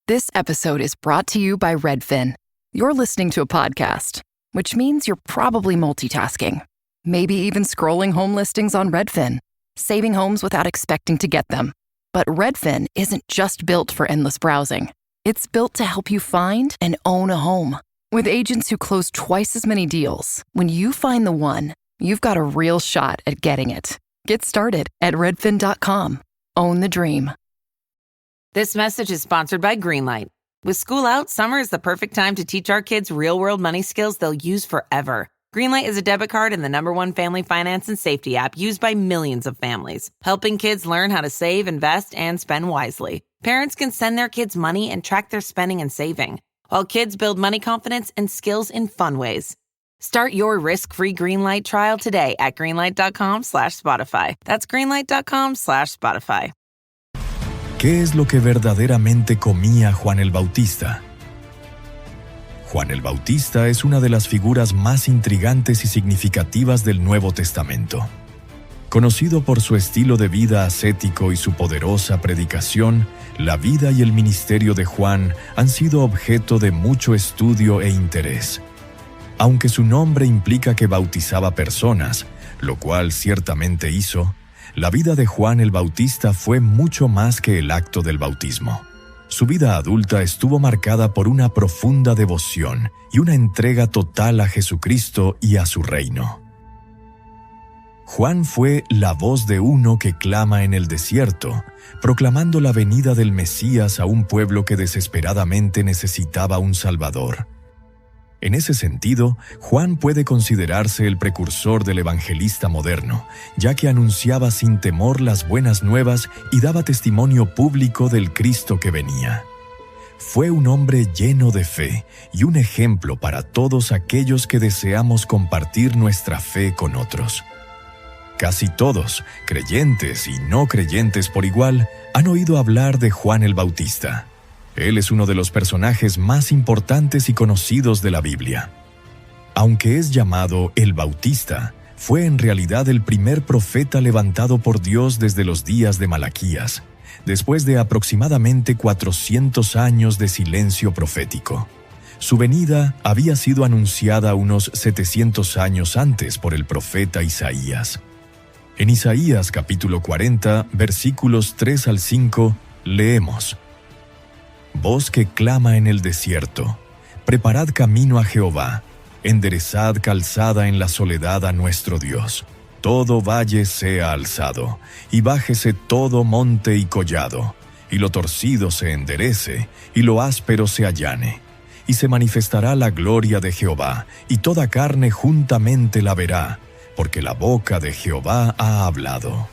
This episode is brought to you by Redfin. You're listening to a podcast, which means you're probably multitasking. Maybe even scrolling home listings on Redfin, saving homes without expecting to get them. But Redfin isn't just built for endless browsing. It's built to help you find and own a home. With agents who close twice as many deals, when you find the one, you've got a real shot at getting it. Get started at redfin.com. Own the dream. This message is sponsored by Greenlight. With school out, summer is the perfect time to teach our kids real-world money skills they'll use forever. Greenlight is a debit card and the #1 family finance and safety app used by millions of families, helping kids learn how to save, invest, and spend wisely. Parents can send their kids money and track their spending and saving, while kids build money confidence and skills in fun ways. Start your risk-free Greenlight trial today at greenlight.com/Spotify. That's greenlight.com/Spotify. ¿Qué es lo que verdaderamente comía Juan el Bautista? Juan el Bautista es una de las figuras más intrigantes y significativas del Nuevo Testamento. Conocido por su estilo de vida ascético y su poderosa predicación, la vida y el ministerio de Juan han sido objeto de mucho estudio e interés. Aunque su nombre implica que bautizaba personas, lo cual ciertamente hizo, la vida de Juan el Bautista fue mucho más que el acto del bautismo. Su vida adulta estuvo marcada por una profunda devoción y una entrega total a Jesucristo y a su reino. Juan fue la voz de uno que clama en el desierto, proclamando la venida del Mesías a un pueblo que desesperadamente necesitaba un Salvador. En ese sentido, Juan puede considerarse el precursor del evangelista moderno, ya que anunciaba sin temor las buenas nuevas y daba testimonio público del Cristo que venía. Fue un hombre lleno de fe y un ejemplo para todos aquellos que deseamos compartir nuestra fe con otros. Casi todos, creyentes y no creyentes por igual, han oído hablar de Juan el Bautista. Él es uno de los personajes más importantes y conocidos de la Biblia. Aunque es llamado el Bautista, fue en realidad el primer profeta levantado por Dios desde los días de Malaquías, después de aproximadamente 400 años de silencio profético. Su venida había sido anunciada unos 700 años antes por el profeta Isaías. En Isaías capítulo 40, versículos 3 al 5, leemos: Voz que clama en el desierto, preparad camino a Jehová, enderezad calzada en la soledad a nuestro Dios. Todo valle sea alzado, y bájese todo monte y collado, y lo torcido se enderece, y lo áspero se allane. Y se manifestará la gloria de Jehová, y toda carne juntamente la verá, porque la boca de Jehová ha hablado.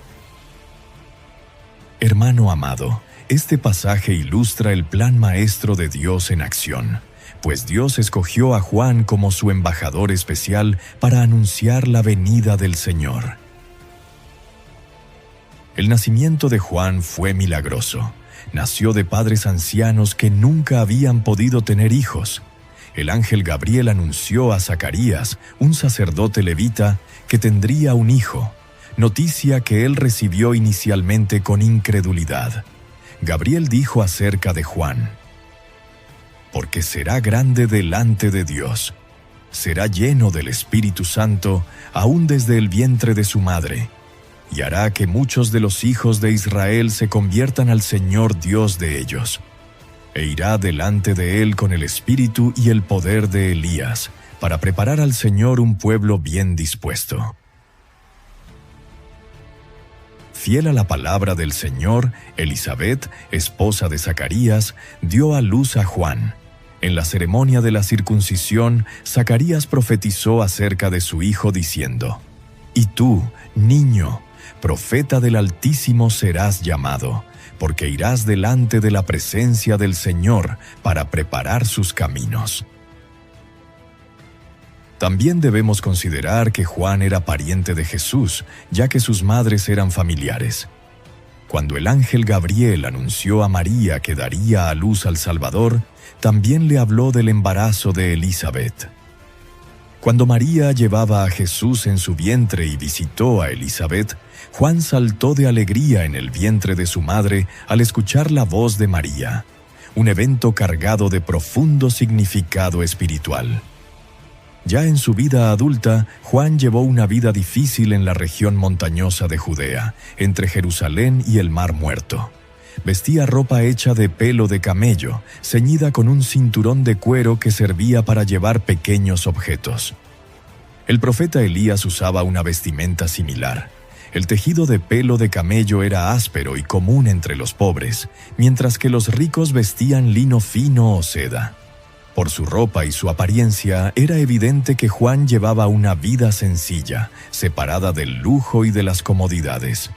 Hermano amado, este pasaje ilustra el plan maestro de Dios en acción, pues Dios escogió a Juan como su embajador especial para anunciar la venida del Señor. El nacimiento de Juan fue milagroso. Nació de padres ancianos que nunca habían podido tener hijos. El ángel Gabriel anunció a Zacarías, un sacerdote levita, que tendría un hijo, noticia que él recibió inicialmente con incredulidad. Gabriel dijo acerca de Juan: porque será grande delante de Dios, será lleno del Espíritu Santo aún desde el vientre de su madre, y hará que muchos de los hijos de Israel se conviertan al Señor Dios de ellos, e irá delante de él con el espíritu y el poder de Elías, para preparar al Señor un pueblo bien dispuesto. Fiel a la palabra del Señor, Elisabet, esposa de Zacarías, dio a luz a Juan. En la ceremonia de la circuncisión, Zacarías profetizó acerca de su hijo diciendo: «Y tú, niño, profeta del Altísimo serás llamado, porque irás delante de la presencia del Señor para preparar sus caminos». También debemos considerar que Juan era pariente de Jesús, ya que sus madres eran familiares. Cuando el ángel Gabriel anunció a María que daría a luz al Salvador, también le habló del embarazo de Elisabet. Cuando María llevaba a Jesús en su vientre y visitó a Elisabet, Juan saltó de alegría en el vientre de su madre al escuchar la voz de María. un evento cargado de profundo significado espiritual. Ya en su vida adulta, Juan llevó una vida difícil en la región montañosa de Judea, entre Jerusalén y el Mar Muerto. Vestía ropa hecha de pelo de camello, ceñida con un cinturón de cuero que servía para llevar pequeños objetos. El profeta Elías usaba una vestimenta similar. El tejido de pelo de camello era áspero y común entre los pobres, mientras que los ricos vestían lino fino o seda. Por su ropa y su apariencia, era evidente que Juan llevaba una vida sencilla, separada del lujo y de las comodidades.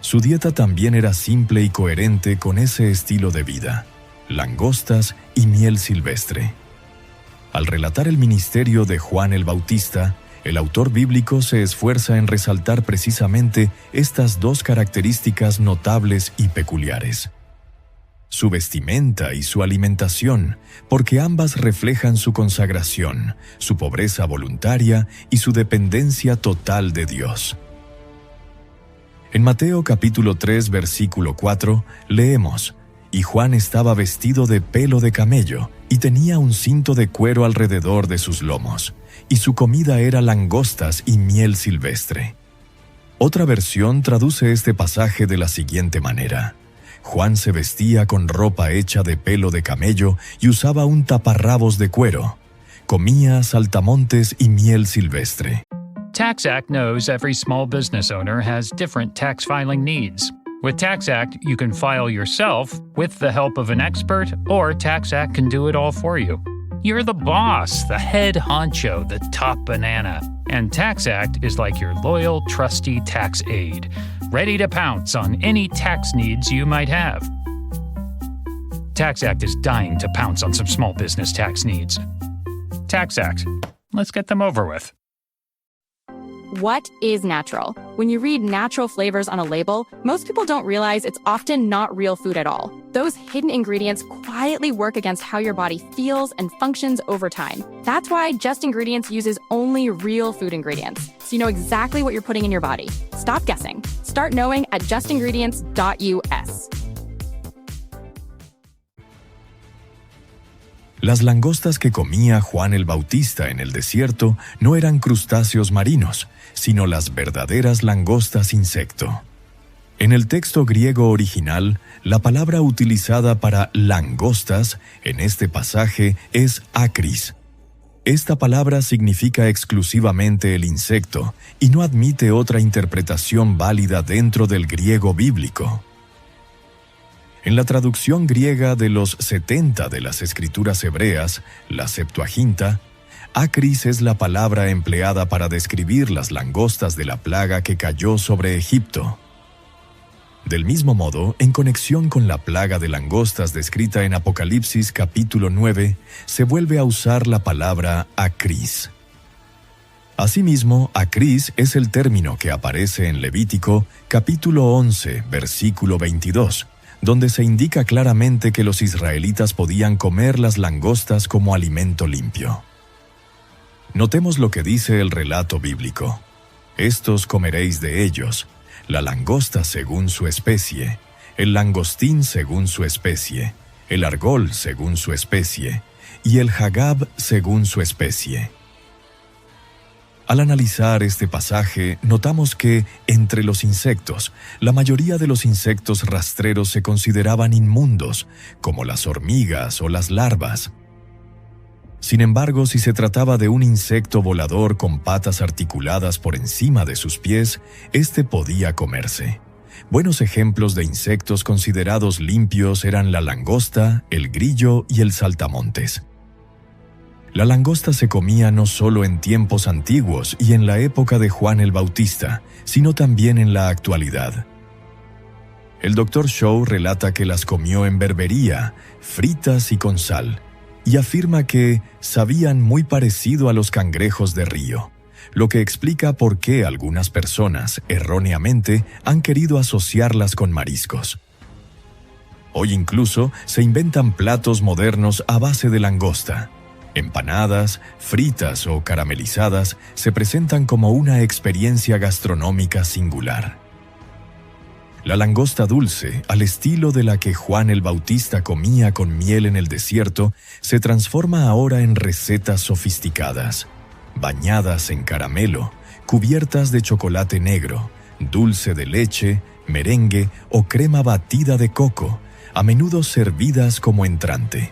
Su dieta también era simple y coherente con ese estilo de vida: langostas y miel silvestre. Al relatar el ministerio de Juan el Bautista, el autor bíblico se esfuerza en resaltar precisamente estas dos características notables y peculiares: su vestimenta y su alimentación, porque ambas reflejan su consagración, su pobreza voluntaria y su dependencia total de Dios. En Mateo capítulo 3, versículo 4, leemos: «Y Juan estaba vestido de pelo de camello, y tenía un cinto de cuero alrededor de sus lomos, y su comida era langostas y miel silvestre». Otra versión traduce este pasaje de la siguiente manera: Juan se vestía con ropa hecha de pelo de camello y usaba un taparrabos de cuero. Comía saltamontes y miel silvestre. TaxAct knows every small business owner has different tax filing needs. With TaxAct, you can file yourself with the help of an expert, or TaxAct can do it all for you. You're the boss, the head honcho, the top banana. And TaxAct is like your loyal, trusty tax aide, ready to pounce on any tax needs you might have. TaxAct is dying to pounce on some small business tax needs. TaxAct. Let's get them over with. What is natural? When you read natural flavors on a label, most people don't realize it's often not real food at all. Those hidden ingredients quietly work against how your body feels and functions over time. That's why Just Ingredients uses only real food ingredients, so you know exactly what you're putting in your body. Stop guessing. Start knowing at justingredients.us. Las langostas que comía Juan el Bautista en el desierto no eran crustáceos marinos, sino las verdaderas langostas insecto. En el texto griego original, la palabra utilizada para langostas en este pasaje es akris. Esta palabra significa exclusivamente el insecto y no admite otra interpretación válida dentro del griego bíblico. En la traducción griega de los 70 de las escrituras hebreas, la Septuaginta, akris es la palabra empleada para describir las langostas de la plaga que cayó sobre Egipto. Del mismo modo, en conexión con la plaga de langostas descrita en Apocalipsis capítulo 9, se vuelve a usar la palabra akris. Asimismo, akris es el término que aparece en Levítico capítulo 11, versículo 22, donde se indica claramente que los israelitas podían comer las langostas como alimento limpio. Notemos lo que dice el relato bíblico: «Estos comeréis de ellos, la langosta según su especie, el langostín según su especie, el argol según su especie, y el jagab según su especie». Al analizar este pasaje, notamos que, entre los insectos, la mayoría de los insectos rastreros se consideraban inmundos, como las hormigas o las larvas. Sin embargo, si se trataba de un insecto volador con patas articuladas por encima de sus pies, este podía comerse. Buenos ejemplos de insectos considerados limpios eran la langosta, el grillo y el saltamontes. La langosta se comía no solo en tiempos antiguos y en la época de Juan el Bautista, sino también en la actualidad. El Dr. Shaw relata que las comió en berbería, fritas y con sal, y afirma que sabían muy parecido a los cangrejos de río, lo que explica por qué algunas personas, erróneamente, han querido asociarlas con mariscos. Hoy incluso se inventan platos modernos a base de langosta. Empanadas, fritas o caramelizadas se presentan como una experiencia gastronómica singular. La langosta dulce, al estilo de la que Juan el Bautista comía con miel en el desierto, se transforma ahora en recetas sofisticadas, bañadas en caramelo, cubiertas de chocolate negro, dulce de leche, merengue o crema batida de coco, a menudo servidas como entrante.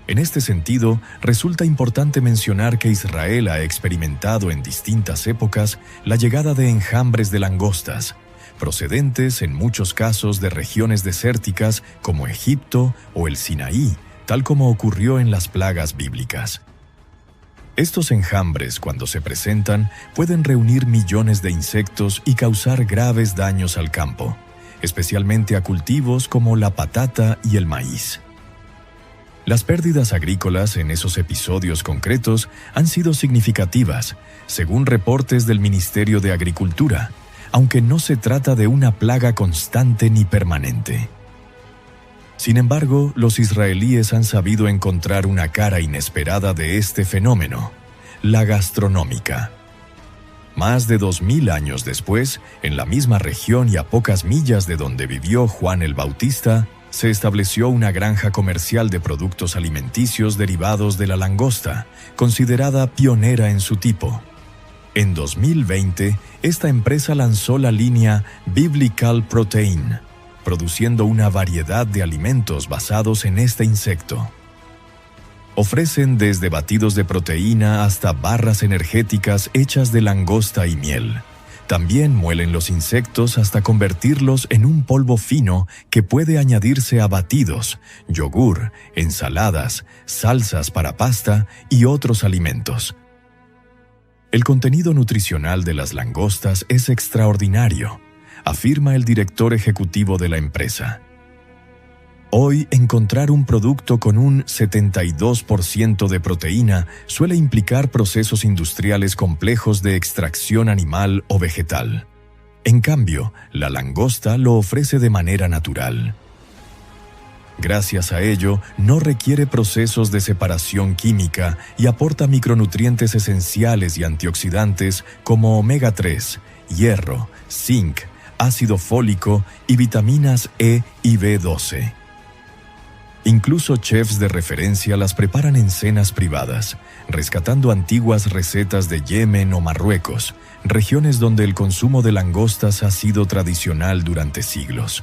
En este sentido, resulta importante mencionar que Israel ha experimentado en distintas épocas la llegada de enjambres de langostas, procedentes en muchos casos de regiones desérticas como Egipto o el Sinaí, tal como ocurrió en las plagas bíblicas. Estos enjambres, cuando se presentan, pueden reunir millones de insectos y causar graves daños al campo, especialmente a cultivos como la patata y el maíz. Las pérdidas agrícolas en esos episodios concretos han sido significativas, según reportes del Ministerio de Agricultura, aunque no se trata de una plaga constante ni permanente. Sin embargo, los israelíes han sabido encontrar una cara inesperada de este fenómeno, la gastronómica. Más de 2000 años después, en la misma región y a pocas millas de donde vivió Juan el Bautista, se estableció una granja comercial de productos alimenticios derivados de la langosta, considerada pionera en su tipo. En 2020, esta empresa lanzó la línea Biblical Protein, produciendo una variedad de alimentos basados en este insecto. Ofrecen desde batidos de proteína hasta barras energéticas hechas de langosta y miel. También muelen los insectos hasta convertirlos en un polvo fino que puede añadirse a batidos, yogur, ensaladas, salsas para pasta y otros alimentos. El contenido nutricional de las langostas es extraordinario, afirma el director ejecutivo de la empresa. Hoy, encontrar un producto con un 72% de proteína suele implicar procesos industriales complejos de extracción animal o vegetal. En cambio, la langosta lo ofrece de manera natural. Gracias a ello, no requiere procesos de separación química y aporta micronutrientes esenciales y antioxidantes como omega 3, hierro, zinc, ácido fólico y vitaminas E y B12. Incluso chefs de referencia las preparan en cenas privadas, rescatando antiguas recetas de Yemen o Marruecos, regiones donde el consumo de langostas ha sido tradicional durante siglos.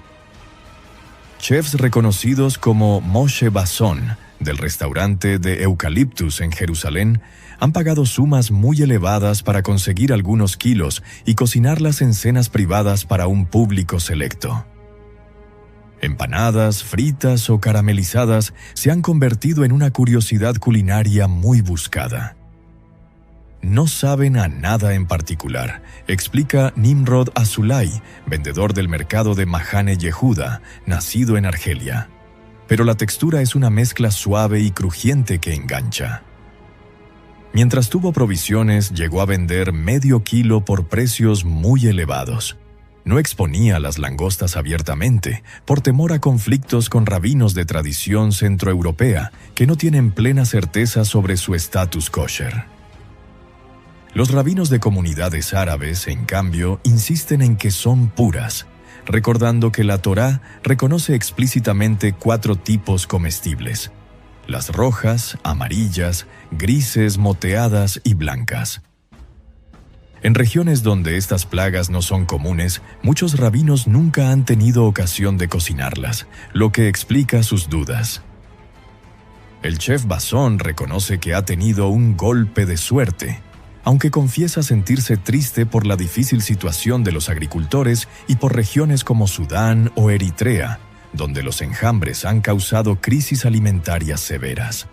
Chefs reconocidos como Moshe Basson, del restaurante de Eucaliptus en Jerusalén, han pagado sumas muy elevadas para conseguir algunos kilos y cocinarlas en cenas privadas para un público selecto. Empanadas, fritas o caramelizadas se han convertido en una curiosidad culinaria muy buscada. No saben a nada en particular, explica Nimrod Azulay, vendedor del mercado de Mahane Yehuda, nacido en Argelia. Pero la textura es una mezcla suave y crujiente que engancha. Mientras tuvo provisiones, llegó a vender medio kilo por precios muy elevados. No exponía las langostas abiertamente, por temor a conflictos con rabinos de tradición centroeuropea que no tienen plena certeza sobre su estatus kosher. Los rabinos de comunidades árabes, en cambio, insisten en que son puras, recordando que la Torá reconoce explícitamente 4 tipos comestibles: las rojas, amarillas, grises, moteadas y blancas. En regiones donde estas plagas no son comunes, muchos rabinos nunca han tenido ocasión de cocinarlas, lo que explica sus dudas. El chef Basson reconoce que ha tenido un golpe de suerte, aunque confiesa sentirse triste por la difícil situación de los agricultores y por regiones como Sudán o Eritrea, donde los enjambres han causado crisis alimentarias severas.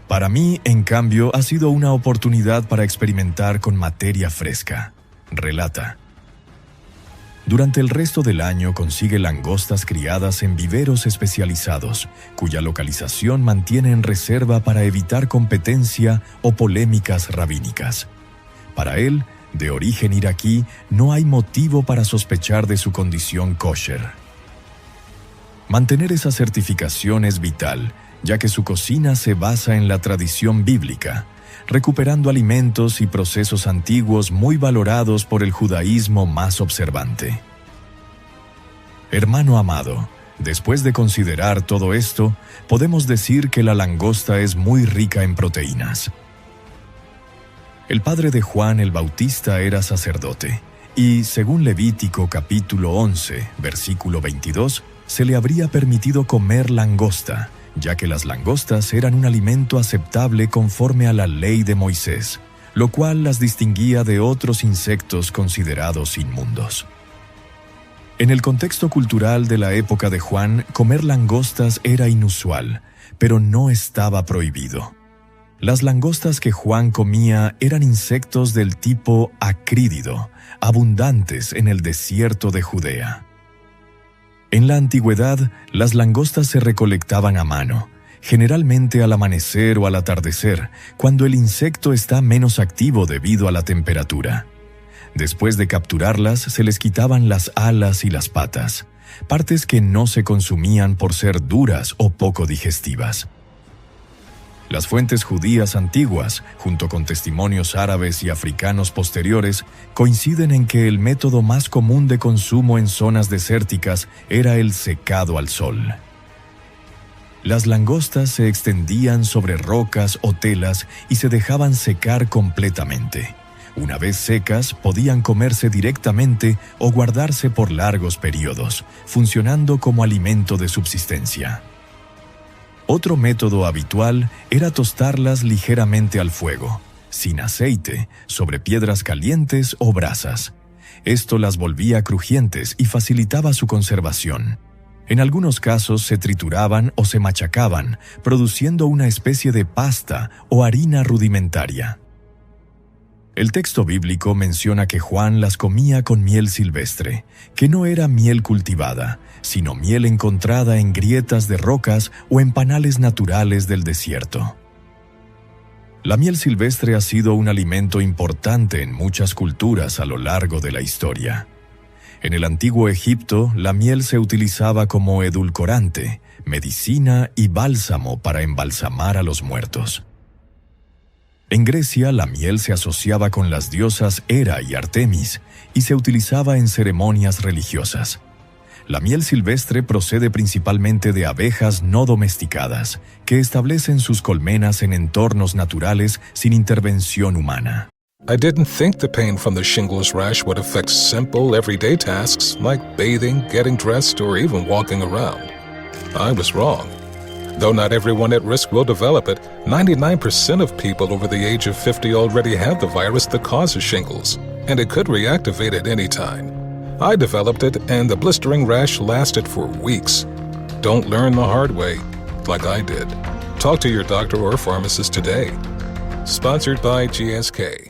Para mí, en cambio, ha sido una oportunidad para experimentar con materia fresca, relata. Durante el resto del año consigue langostas criadas en viveros especializados, cuya localización mantiene en reserva para evitar competencia o polémicas rabínicas. Para él, de origen iraquí, no hay motivo para sospechar de su condición kosher. Mantener esa certificación es vital, ya que su cocina se basa en la tradición bíblica, recuperando alimentos y procesos antiguos muy valorados por el judaísmo más observante. Hermano amado, después de considerar todo esto, podemos decir que la langosta es muy rica en proteínas. El padre de Juan el Bautista era sacerdote, y según Levítico capítulo 11, versículo 22, se le habría permitido comer langosta, ya que las langostas eran un alimento aceptable conforme a la ley de Moisés, lo cual las distinguía de otros insectos considerados inmundos. En el contexto cultural de la época de Juan, comer langostas era inusual, pero no estaba prohibido. Las langostas que Juan comía eran insectos del tipo acrídido, abundantes en el desierto de Judea. En la antigüedad, las langostas se recolectaban a mano, generalmente al amanecer o al atardecer, cuando el insecto está menos activo debido a la temperatura. Después de capturarlas, se les quitaban las alas y las patas, partes que no se consumían por ser duras o poco digestivas. Las fuentes judías antiguas, junto con testimonios árabes y africanos posteriores, coinciden en que el método más común de consumo en zonas desérticas era el secado al sol. Las langostas se extendían sobre rocas o telas y se dejaban secar completamente. Una vez secas, podían comerse directamente o guardarse por largos periodos, funcionando como alimento de subsistencia. Otro método habitual era tostarlas ligeramente al fuego, sin aceite, sobre piedras calientes o brasas. Esto las volvía crujientes y facilitaba su conservación. En algunos casos se trituraban o se machacaban, produciendo una especie de pasta o harina rudimentaria. El texto bíblico menciona que Juan las comía con miel silvestre, que no era miel cultivada, sino miel encontrada en grietas de rocas o en panales naturales del desierto. La miel silvestre ha sido un alimento importante en muchas culturas a lo largo de la historia. En el antiguo Egipto, la miel se utilizaba como edulcorante, medicina y bálsamo para embalsamar a los muertos. En Grecia, la miel se asociaba con las diosas Hera y Artemis y se utilizaba en ceremonias religiosas. La miel silvestre procede principalmente de abejas no domesticadas, que establecen sus colmenas en entornos naturales sin intervención humana. I didn't think the pain from the shingles rash would affect simple, everyday tasks like bathing, getting dressed, or even walking around. I was wrong. Though not everyone at risk will develop it, 99% of people over the age of 50 already have the virus that causes shingles, and it could reactivate at any time. I developed it, and the blistering rash lasted for weeks. Don't learn the hard way, like I did. Talk to your doctor or pharmacist today. Sponsored by GSK.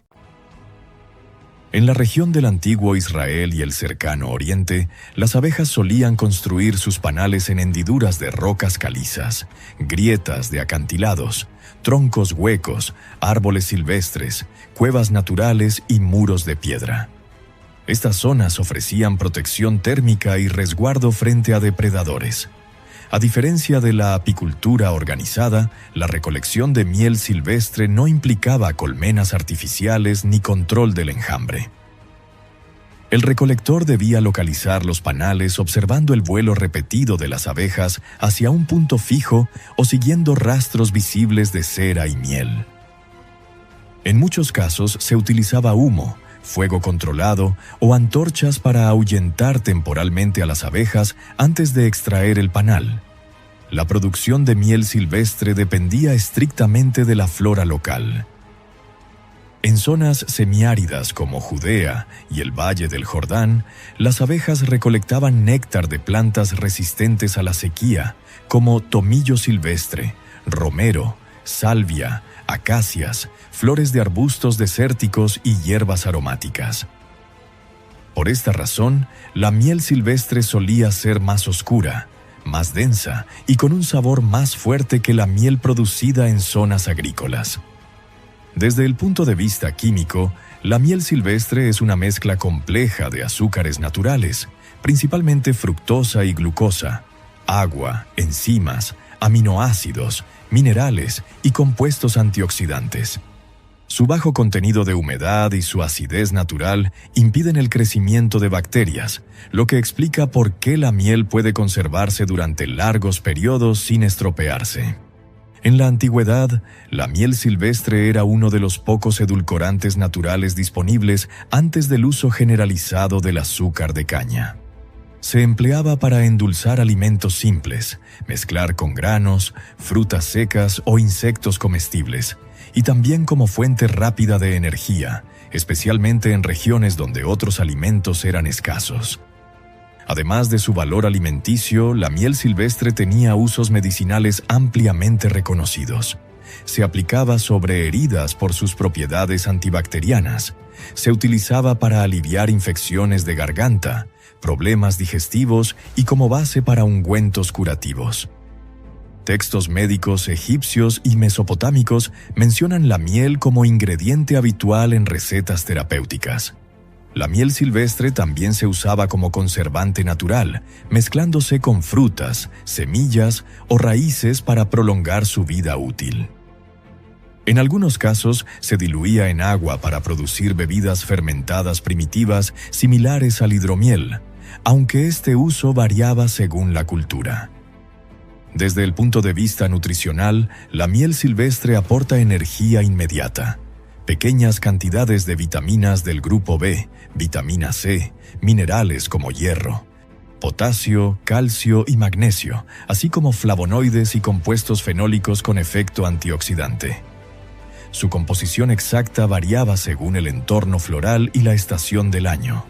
En la región del antiguo Israel y el cercano Oriente, las abejas solían construir sus panales en hendiduras de rocas calizas, grietas de acantilados, troncos huecos, árboles silvestres, cuevas naturales y muros de piedra. Estas zonas ofrecían protección térmica y resguardo frente a depredadores. A diferencia de la apicultura organizada, la recolección de miel silvestre no implicaba colmenas artificiales ni control del enjambre. El recolector debía localizar los panales observando el vuelo repetido de las abejas hacia un punto fijo o siguiendo rastros visibles de cera y miel. En muchos casos se utilizaba humo, fuego controlado o antorchas para ahuyentar temporalmente a las abejas antes de extraer el panal. La producción de miel silvestre dependía estrictamente de la flora local. En zonas semiáridas como Judea y el Valle del Jordán, las abejas recolectaban néctar de plantas resistentes a la sequía, como tomillo silvestre, romero, salvia, acacias, flores de arbustos desérticos y hierbas aromáticas. Por esta razón, la miel silvestre solía ser más oscura, más densa y con un sabor más fuerte que la miel producida en zonas agrícolas. Desde el punto de vista químico, la miel silvestre es una mezcla compleja de azúcares naturales, principalmente fructosa y glucosa, agua, enzimas, aminoácidos, minerales y compuestos antioxidantes. Su bajo contenido de humedad y su acidez natural impiden el crecimiento de bacterias, lo que explica por qué la miel puede conservarse durante largos periodos sin estropearse. En la antigüedad, la miel silvestre era uno de los pocos edulcorantes naturales disponibles antes del uso generalizado del azúcar de caña. Se empleaba para endulzar alimentos simples, mezclar con granos, frutas secas o insectos comestibles, y también como fuente rápida de energía, especialmente en regiones donde otros alimentos eran escasos. Además de su valor alimenticio, la miel silvestre tenía usos medicinales ampliamente reconocidos. Se aplicaba sobre heridas por sus propiedades antibacterianas. Se utilizaba para aliviar infecciones de garganta, problemas digestivos y como base para ungüentos curativos. Textos médicos egipcios y mesopotámicos mencionan la miel como ingrediente habitual en recetas terapéuticas. La miel silvestre también se usaba como conservante natural, mezclándose con frutas, semillas o raíces para prolongar su vida útil. En algunos casos, se diluía en agua para producir bebidas fermentadas primitivas similares al hidromiel, aunque este uso variaba según la cultura. Desde el punto de vista nutricional, la miel silvestre aporta energía inmediata. Pequeñas cantidades de vitaminas del grupo B, vitamina C, minerales como hierro, potasio, calcio y magnesio, así como flavonoides y compuestos fenólicos con efecto antioxidante. Su composición exacta variaba según el entorno floral y la estación del año.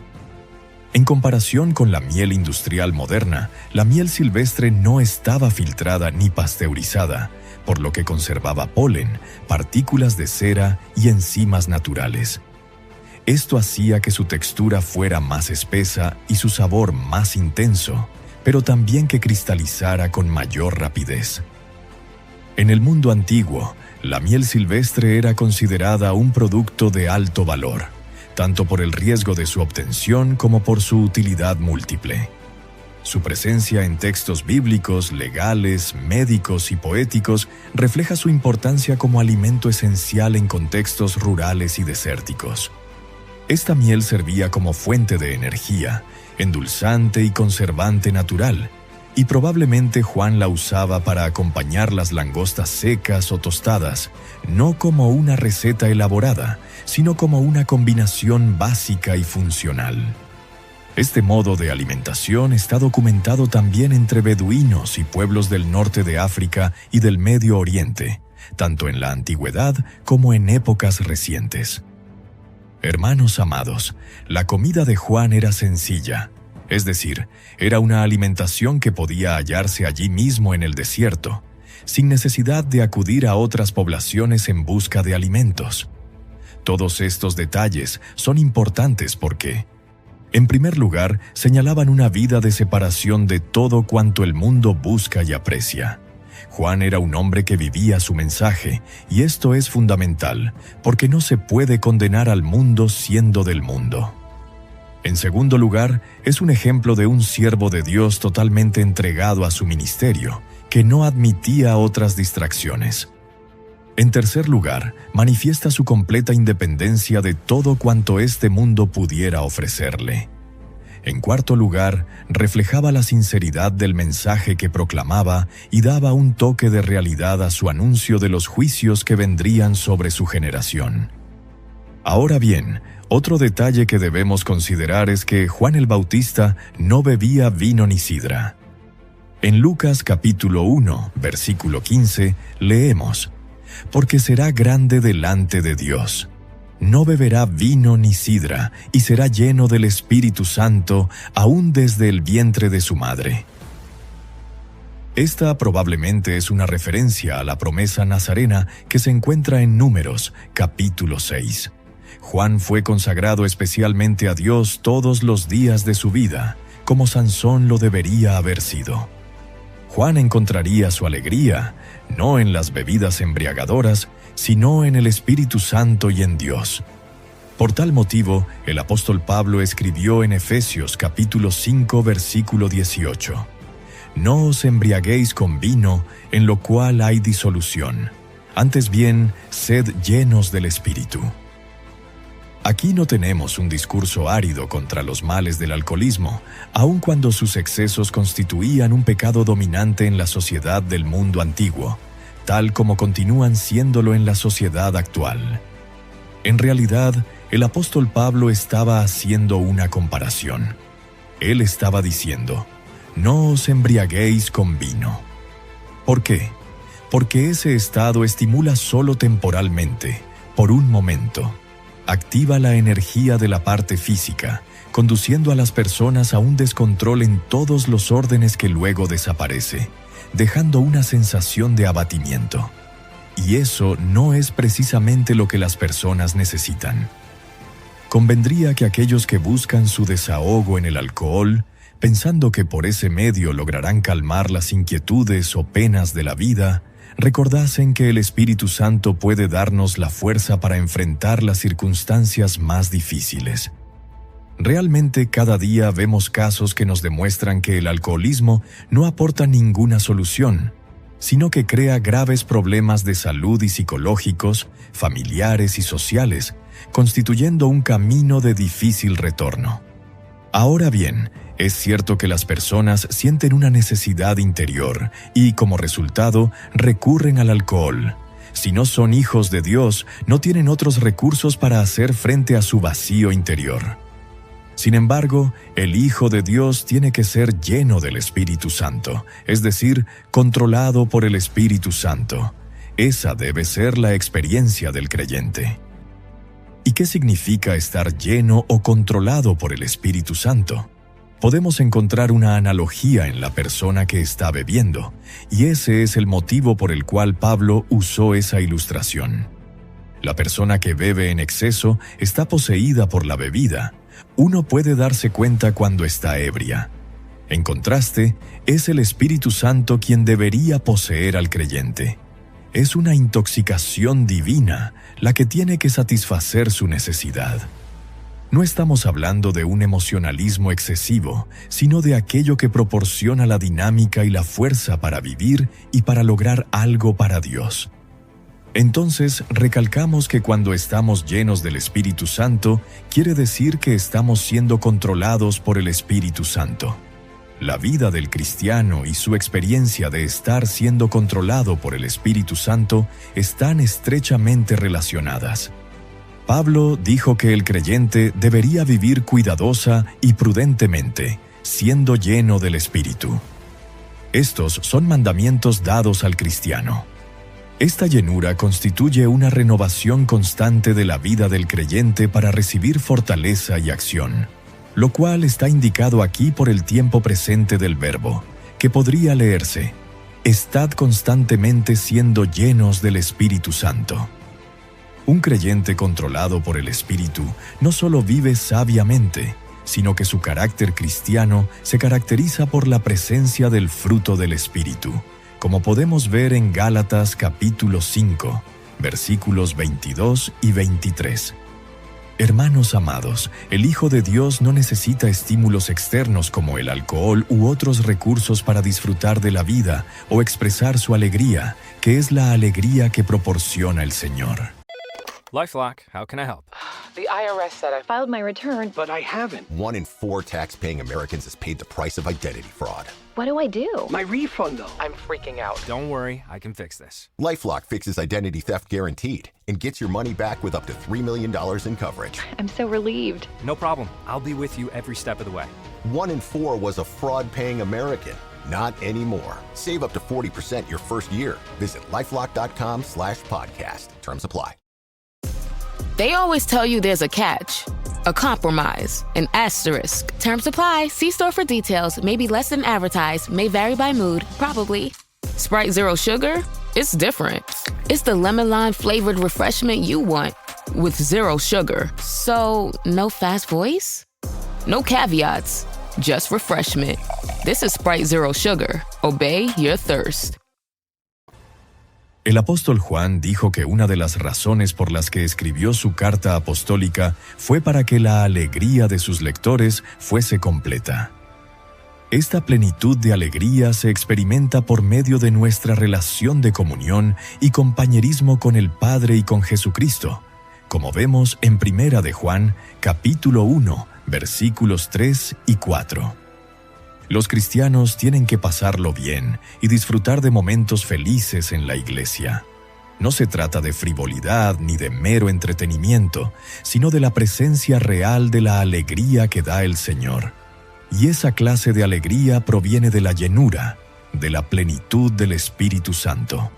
En comparación con la miel industrial moderna, la miel silvestre no estaba filtrada ni pasteurizada, por lo que conservaba polen, partículas de cera y enzimas naturales. Esto hacía que su textura fuera más espesa y su sabor más intenso, pero también que cristalizara con mayor rapidez. En el mundo antiguo, la miel silvestre era considerada un producto de alto valor, tanto por el riesgo de su obtención como por su utilidad múltiple. Su presencia en textos bíblicos, legales, médicos y poéticos refleja su importancia como alimento esencial en contextos rurales y desérticos. Esta miel servía como fuente de energía, endulzante y conservante natural, y probablemente Juan la usaba para acompañar las langostas secas o tostadas, no como una receta elaborada, sino como una combinación básica y funcional. Este modo de alimentación está documentado también entre beduinos y pueblos del norte de África y del Medio Oriente, tanto en la antigüedad como en épocas recientes. Hermanos amados, la comida de Juan era sencilla, es decir, era una alimentación que podía hallarse allí mismo en el desierto, sin necesidad de acudir a otras poblaciones en busca de alimentos. Todos estos detalles son importantes porque, en primer lugar, señalaban una vida de separación de todo cuanto el mundo busca y aprecia. Juan era un hombre que vivía su mensaje, y esto es fundamental, porque no se puede condenar al mundo siendo del mundo. En segundo lugar, es un ejemplo de un siervo de Dios totalmente entregado a su ministerio, que no admitía otras distracciones. En tercer lugar, manifiesta su completa independencia de todo cuanto este mundo pudiera ofrecerle. En cuarto lugar, reflejaba la sinceridad del mensaje que proclamaba y daba un toque de realidad a su anuncio de los juicios que vendrían sobre su generación. Ahora bien, otro detalle que debemos considerar es que Juan el Bautista no bebía vino ni sidra. En Lucas capítulo 1, versículo 15, leemos: «Porque será grande delante de Dios. No beberá vino ni sidra, y será lleno del Espíritu Santo, aún desde el vientre de su madre». Esta probablemente es una referencia a la promesa nazarena que se encuentra en Números, capítulo 6. Juan fue consagrado especialmente a Dios todos los días de su vida, como Sansón lo debería haber sido. Juan encontraría su alegría, no en las bebidas embriagadoras, sino en el Espíritu Santo y en Dios. Por tal motivo, el apóstol Pablo escribió en Efesios capítulo 5, versículo 18: «No os embriaguéis con vino, en lo cual hay disolución. Antes bien, sed llenos del Espíritu. Aquí no tenemos un discurso árido contra los males del alcoholismo, aun cuando sus excesos constituían un pecado dominante en la sociedad del mundo antiguo, tal como continúan siéndolo en la sociedad actual. En realidad, el apóstol Pablo estaba haciendo una comparación. Él estaba diciendo: no os embriaguéis con vino. ¿Por qué? Porque ese estado estimula solo temporalmente, por un momento. Activa la energía de la parte física, conduciendo a las personas a un descontrol en todos los órdenes que luego desaparece, dejando una sensación de abatimiento. Y eso no es precisamente lo que las personas necesitan. Convendría que aquellos que buscan su desahogo en el alcohol, pensando que por ese medio lograrán calmar las inquietudes o penas de la vida, recordasen que el Espíritu Santo puede darnos la fuerza para enfrentar las circunstancias más difíciles. Realmente cada día vemos casos que nos demuestran que el alcoholismo no aporta ninguna solución, sino que crea graves problemas de salud y psicológicos, familiares y sociales, constituyendo un camino de difícil retorno. Ahora bien, es cierto que las personas sienten una necesidad interior y, como resultado, recurren al alcohol. Si no son hijos de Dios, no tienen otros recursos para hacer frente a su vacío interior. Sin embargo, el Hijo de Dios tiene que ser lleno del Espíritu Santo, es decir, controlado por el Espíritu Santo. Esa debe ser la experiencia del creyente. ¿Y qué significa estar lleno o controlado por el Espíritu Santo? Podemos encontrar una analogía en la persona que está bebiendo, y ese es el motivo por el cual Pablo usó esa ilustración. La persona que bebe en exceso está poseída por la bebida. Uno puede darse cuenta cuando está ebria. En contraste, es el Espíritu Santo quien debería poseer al creyente. Es una intoxicación divina la que tiene que satisfacer su necesidad. No estamos hablando de un emocionalismo excesivo, sino de aquello que proporciona la dinámica y la fuerza para vivir y para lograr algo para Dios. Entonces, recalcamos que cuando estamos llenos del Espíritu Santo, quiere decir que estamos siendo controlados por el Espíritu Santo. La vida del cristiano y su experiencia de estar siendo controlado por el Espíritu Santo están estrechamente relacionadas. Pablo dijo que el creyente debería vivir cuidadosa y prudentemente, siendo lleno del Espíritu. Estos son mandamientos dados al cristiano. Esta llenura constituye una renovación constante de la vida del creyente para recibir fortaleza y acción, lo cual está indicado aquí por el tiempo presente del verbo, que podría leerse: estad constantemente siendo llenos del Espíritu Santo. Un creyente controlado por el Espíritu no solo vive sabiamente, sino que su carácter cristiano se caracteriza por la presencia del fruto del Espíritu, como podemos ver en Gálatas capítulo 5, versículos 22 y 23. Hermanos amados, el Hijo de Dios no necesita estímulos externos como el alcohol u otros recursos para disfrutar de la vida o expresar su alegría, que es la alegría que proporciona el Señor. LifeLock, how can I help? The IRS said I filed my return, But I haven't. 1 in 4 tax-paying Americans has paid the price of identity fraud. what do I do? My refund, though. I'm freaking out. Don't worry, I can fix this. LifeLock fixes identity theft guaranteed and gets your money back with up to $3 million in coverage. I'm so relieved. No problem. I'll be with you every step of the way. 1 in 4 was a fraud-paying American. Not anymore. Save up to 40% your first year. Visit LifeLock.com/podcast. Terms apply. They always tell you there's a catch, a compromise, an asterisk. Terms apply. See store for details. May be less than advertised. May vary by mood. Probably. Sprite Zero Sugar? It's different. It's the lemon lime flavored refreshment you want with zero sugar. So, no fast voice? No caveats. Just refreshment. This is Sprite Zero Sugar. Obey your thirst. El apóstol Juan dijo que una de las razones por las que escribió su carta apostólica fue para que la alegría de sus lectores fuese completa. Esta plenitud de alegría se experimenta por medio de nuestra relación de comunión y compañerismo con el Padre y con Jesucristo, como vemos en 1 de Juan, capítulo 1, versículos 3 y 4. Los cristianos tienen que pasarlo bien y disfrutar de momentos felices en la iglesia. No se trata de frivolidad ni de mero entretenimiento, sino de la presencia real de la alegría que da el Señor. Y esa clase de alegría proviene de la llenura, de la plenitud del Espíritu Santo.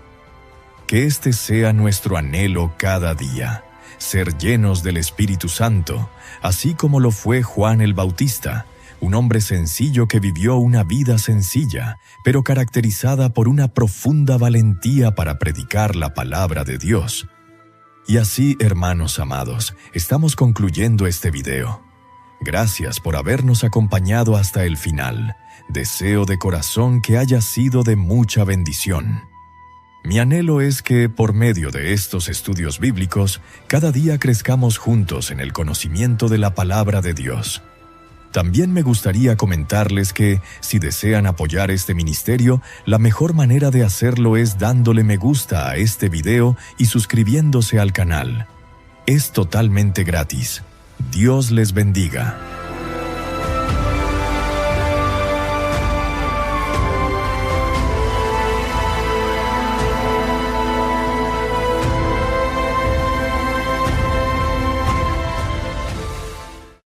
Que este sea nuestro anhelo cada día, ser llenos del Espíritu Santo, así como lo fue Juan el Bautista, un hombre sencillo que vivió una vida sencilla, pero caracterizada por una profunda valentía para predicar la palabra de Dios. Y así, hermanos amados, estamos concluyendo este video. Gracias por habernos acompañado hasta el final. Deseo de corazón que haya sido de mucha bendición. Mi anhelo es que, por medio de estos estudios bíblicos, cada día crezcamos juntos en el conocimiento de la palabra de Dios. También me gustaría comentarles que, si desean apoyar este ministerio, la mejor manera de hacerlo es dándole me gusta a este video y suscribiéndose al canal. Es totalmente gratis. Dios les bendiga.